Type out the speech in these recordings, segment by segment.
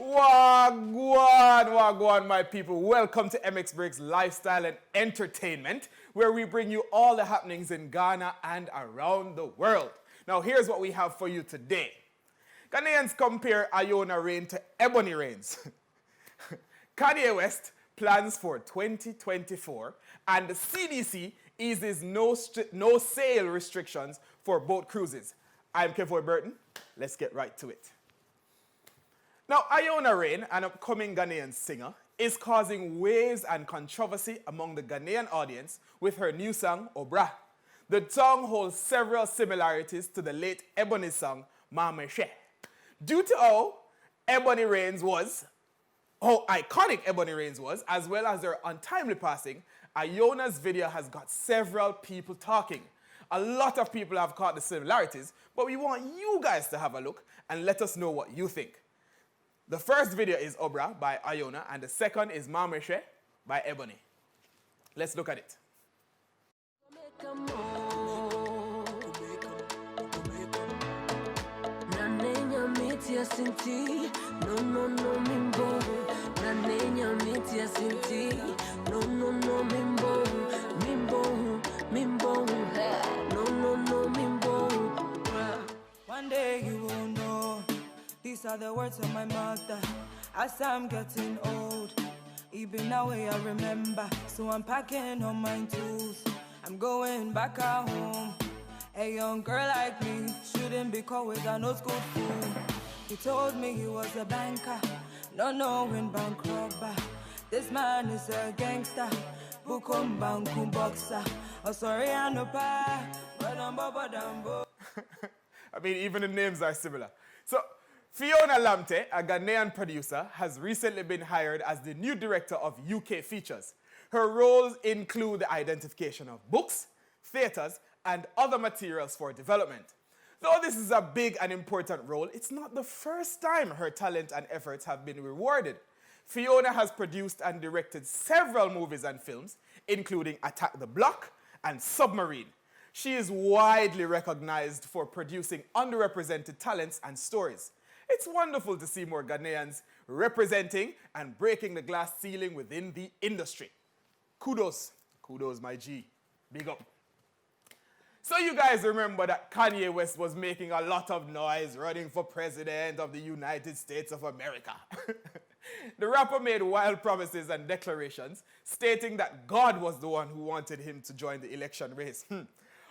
Wagwan, my people. Welcome to MX Breaks Lifestyle and Entertainment, where we bring you all the happenings in Ghana and around the world. Now, here's what we have for you today. Ghanaians compare Iona Rain to Ebony Rains. Kanye West plans for 2024, and the CDC eases no sail restrictions for boat cruises. I'm Kevoy Burton. Let's get right to it. Now, Iona Rain, an upcoming Ghanaian singer, is causing waves and controversy among the Ghanaian audience with her new song, Obra. The song holds several similarities to the late Ebony's song, Mama She. Due to how iconic Ebony Rains was, as well as her untimely passing, Iona's video has got several people talking. A lot of people have caught the similarities, but we want you guys to have a look and let us know what you think. The first video is Obra by Iona, and the second is Mama She by Ebony. Let's look at it. One day you will know. These are the words of my mother. As I'm getting old, even now I remember. So I'm packing on my tools. I'm going back at home. A young girl like me shouldn't be caught with an old school fool. He told me he was a banker, not knowing bank robber. This man is a gangster, bukum bankum boxer. Oh sorry, I know pa. I mean, even the names are similar. So, Fiona Lamptey, a Ghanaian producer, has recently been hired as the new director of UK Features. Her roles include the identification of books, theatres, and other materials for development. Though this is a big and important role, it's not the first time her talent and efforts have been rewarded. Fiona has produced and directed several movies and films, including Attack the Block and Submarine. She is widely recognized for producing underrepresented talents and stories. It's wonderful to see more Ghanaians representing and breaking the glass ceiling within the industry. Kudos, my G. Big up. So you guys remember that Kanye West was making a lot of noise running for president of the United States of America. The rapper made wild promises and declarations stating that God was the one who wanted him to join the election race.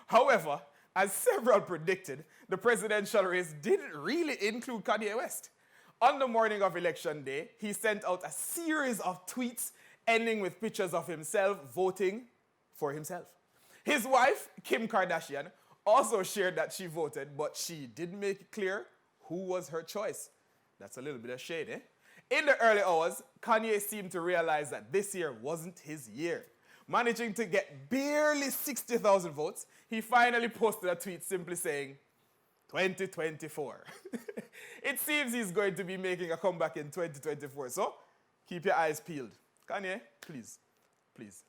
However, as several predicted, the presidential race didn't really include Kanye West. On the morning of election day, he sent out a series of tweets ending with pictures of himself voting for himself. His wife, Kim Kardashian, also shared that she voted, but she didn't make it clear who was her choice. That's a little bit of shade, eh? In the early hours, Kanye seemed to realize that this year wasn't his year. Managing to get barely 60,000 votes, he finally posted a tweet simply saying, 2024. It seems he's going to be making a comeback in 2024, so keep your eyes peeled. Kanye, please.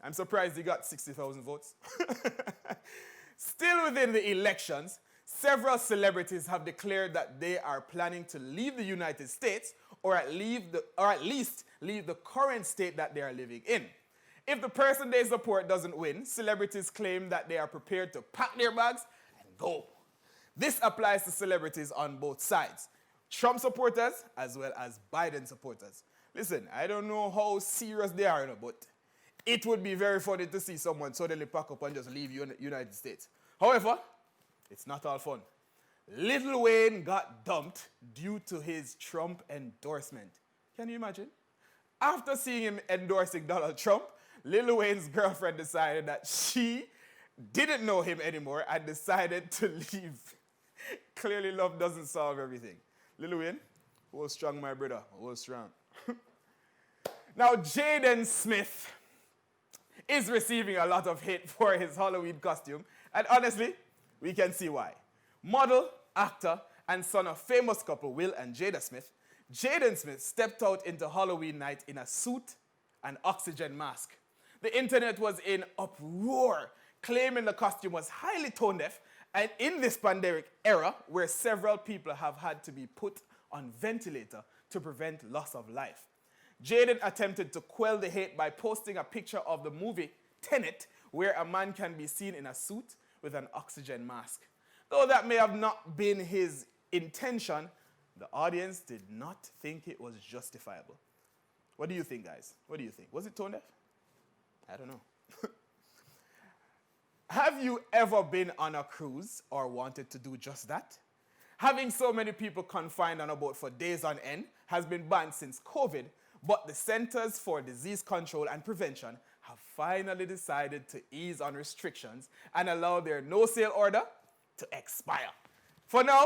I'm surprised he got 60,000 votes. Still within the elections, several celebrities have declared that they are planning to leave the United States or at least leave the current state that they are living in. If the person they support doesn't win, celebrities claim that they are prepared to pack their bags and go. This applies to celebrities on both sides, Trump supporters as well as Biden supporters. Listen, I don't know how serious they are, but it would be very funny to see someone suddenly pack up and just leave United States. However, it's not all fun. Lil Wayne got dumped due to his Trump endorsement. Can you imagine? After seeing him endorsing Donald Trump, Lil Wayne's girlfriend decided that she didn't know him anymore and decided to leave. Clearly, love doesn't solve everything. Lil Wayne, hold strong, my brother, hold strong. Now, Jaden Smith is receiving a lot of hate for his Halloween costume, and honestly, we can see why. Model, actor, and son of famous couple Will and Jada Smith, Jaden Smith stepped out into Halloween night in a suit and oxygen mask. The internet was in uproar, claiming the costume was highly tone deaf, and in this pandemic era, where several people have had to be put on ventilator to prevent loss of life. Jaden attempted to quell the hate by posting a picture of the movie Tenet, where a man can be seen in a suit with an oxygen mask. Though that may have not been his intention, the audience did not think it was justifiable. What do you think, guys? What do you think? Was it tone deaf? I don't know. Have you ever been on a cruise or wanted to do just that? Having so many people confined on a boat for days on end has been banned since COVID, but the Centers for Disease Control and Prevention have finally decided to ease on restrictions and allow their no-sail order to expire. For now,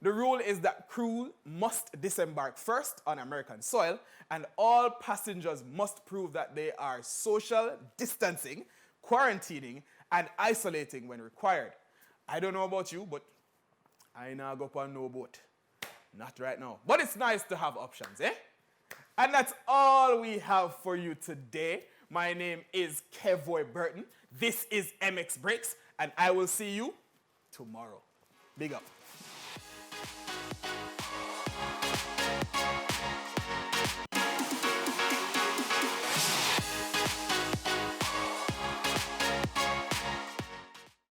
the rule is that crew must disembark first on American soil, and all passengers must prove that they are social distancing, quarantining, and isolating when required. I don't know about you, but I now go up on no boat. Not right now. But it's nice to have options, eh? And that's all we have for you today. My name is Kevoy Burton. This is MX Breaks, and I will see you tomorrow. Big up.